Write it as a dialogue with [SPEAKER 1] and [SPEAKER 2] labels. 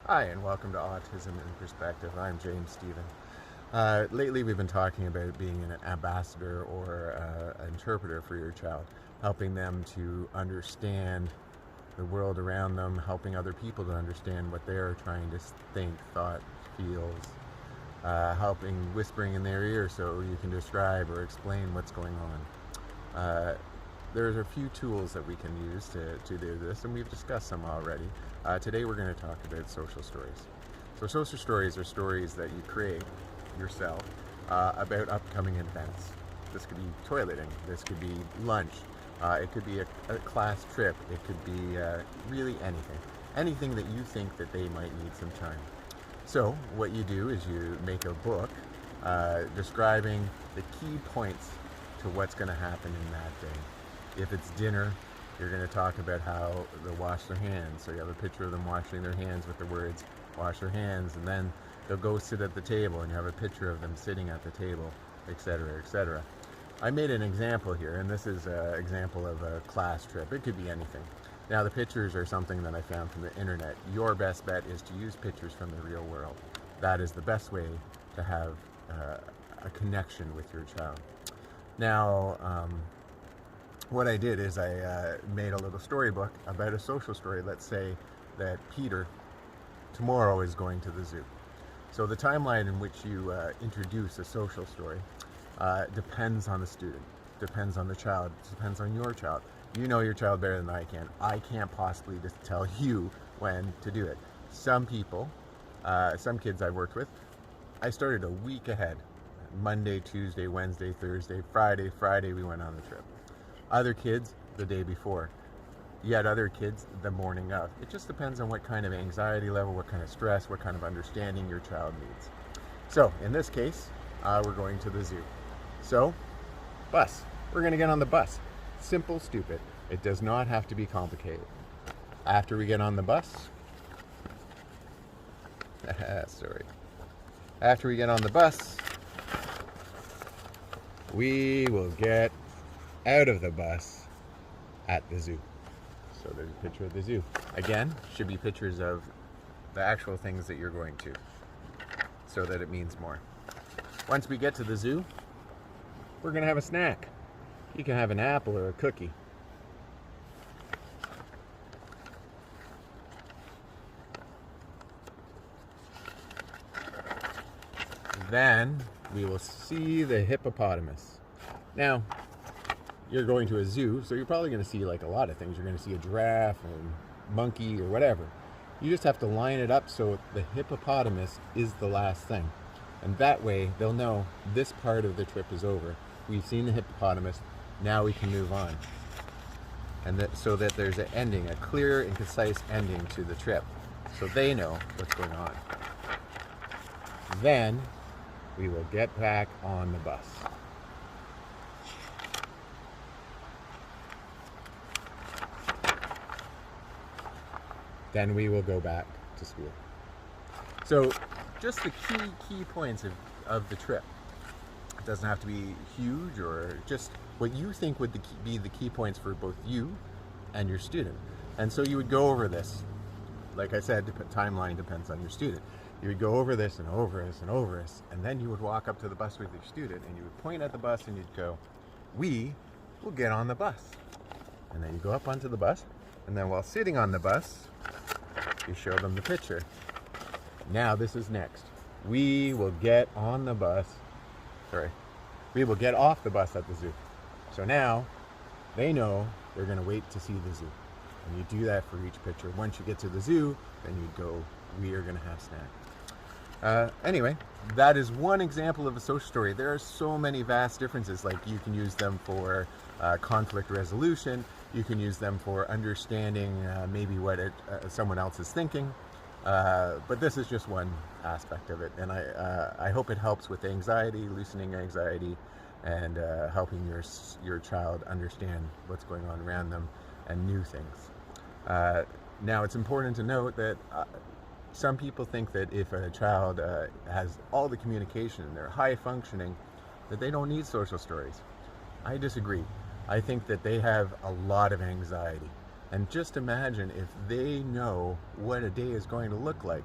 [SPEAKER 1] Hi, and welcome to Autism in Perspective. I'm James Stephen. Lately, we've been talking about being an ambassador or an interpreter for your child, helping them to understand the world around them, helping other people to understand what they're trying to think, thought, feels, helping whispering in their ear so you can describe or explain what's going on. There's a few tools that we can use to do this, and we've discussed some already. Today we're going to talk about social stories. So social stories are stories that you create yourself about upcoming events. This could be toileting, this could be lunch, it could be a class trip, it could be really anything. Anything that you think that they might need some time. So what you do is you make a book describing the key points to what's going to happen in that day. If it's dinner, you're going to talk about how they'll wash their hands. So you have a picture of them washing their hands with the words, wash their hands, and then they'll go sit at the table and you have a picture of them sitting at the table, etc., etc. I made an example here, and this is an example of a class trip. It could be anything. Now the pictures are something that I found from the internet. Your best bet is to use pictures from the real world. That is the best way to have a connection with your child. Now, what I did is I made a little storybook about a social story. Let's say that Peter tomorrow is going to the zoo. So the timeline in which you introduce a social story depends on the student, depends on the child, depends on your child. You know your child better than I can. I can't possibly just tell you when to do it. Some people, some kids I've worked with, I started a week ahead. Monday, Tuesday, Wednesday, Thursday, Friday we went on the trip. Other kids, the day before. Yet other kids, the morning of. It just depends on what kind of anxiety level, what kind of stress, what kind of understanding your child needs. So, in this case, we're going to the zoo. So, bus. We're going to get on the bus. Simple, stupid. It does not have to be complicated. After we get on the bus, sorry. After we get on the bus, we will get out of the bus at the zoo. So there's a picture of the zoo. Again, should be pictures of the actual things that you're going to, so that it means more. Once we get to the zoo, we're going to have a snack. You can have an apple or a cookie. Then we will see the hippopotamus. Now, you're going to a zoo, so you're probably going to see like a lot of things. You're going to see a giraffe or monkey or whatever. You just have to line it up so the hippopotamus is the last thing. And that way they'll know this part of the trip is over. We've seen the hippopotamus, now we can move on. And that, so that there's an ending, a clear and concise ending to the trip. So they know what's going on. Then we will get back on the bus. Then we will go back to school. So just the key points of the trip. It doesn't have to be huge, or just what you think would be the key points for both you and your student. And so you would go over this. Like I said, the timeline depends on your student. You would go over this and over this and over this, and then you would walk up to the bus with your student and you would point at the bus and you'd go, we will get on the bus. And then you go up onto the bus, and then while sitting on the bus, you show them the picture. Now this is next. We will get on the bus. Sorry. We will get off the bus at the zoo. So now they know they're going to wait to see the zoo. And you do that for each picture. Once you get to the zoo, then you go, we are going to have snack. Anyway, that is one example of a social story. There are so many vast differences. Like you can use them for conflict resolution. You can use them for understanding maybe what someone else is thinking. But this is just one aspect of it. And I hope it helps with anxiety, loosening anxiety, and helping your child understand what's going on around them and new things. Now, it's important to note that some people think that if a child has all the communication and they're high functioning, that they don't need social stories. I disagree. I think that they have a lot of anxiety. And just imagine if they know what a day is going to look like.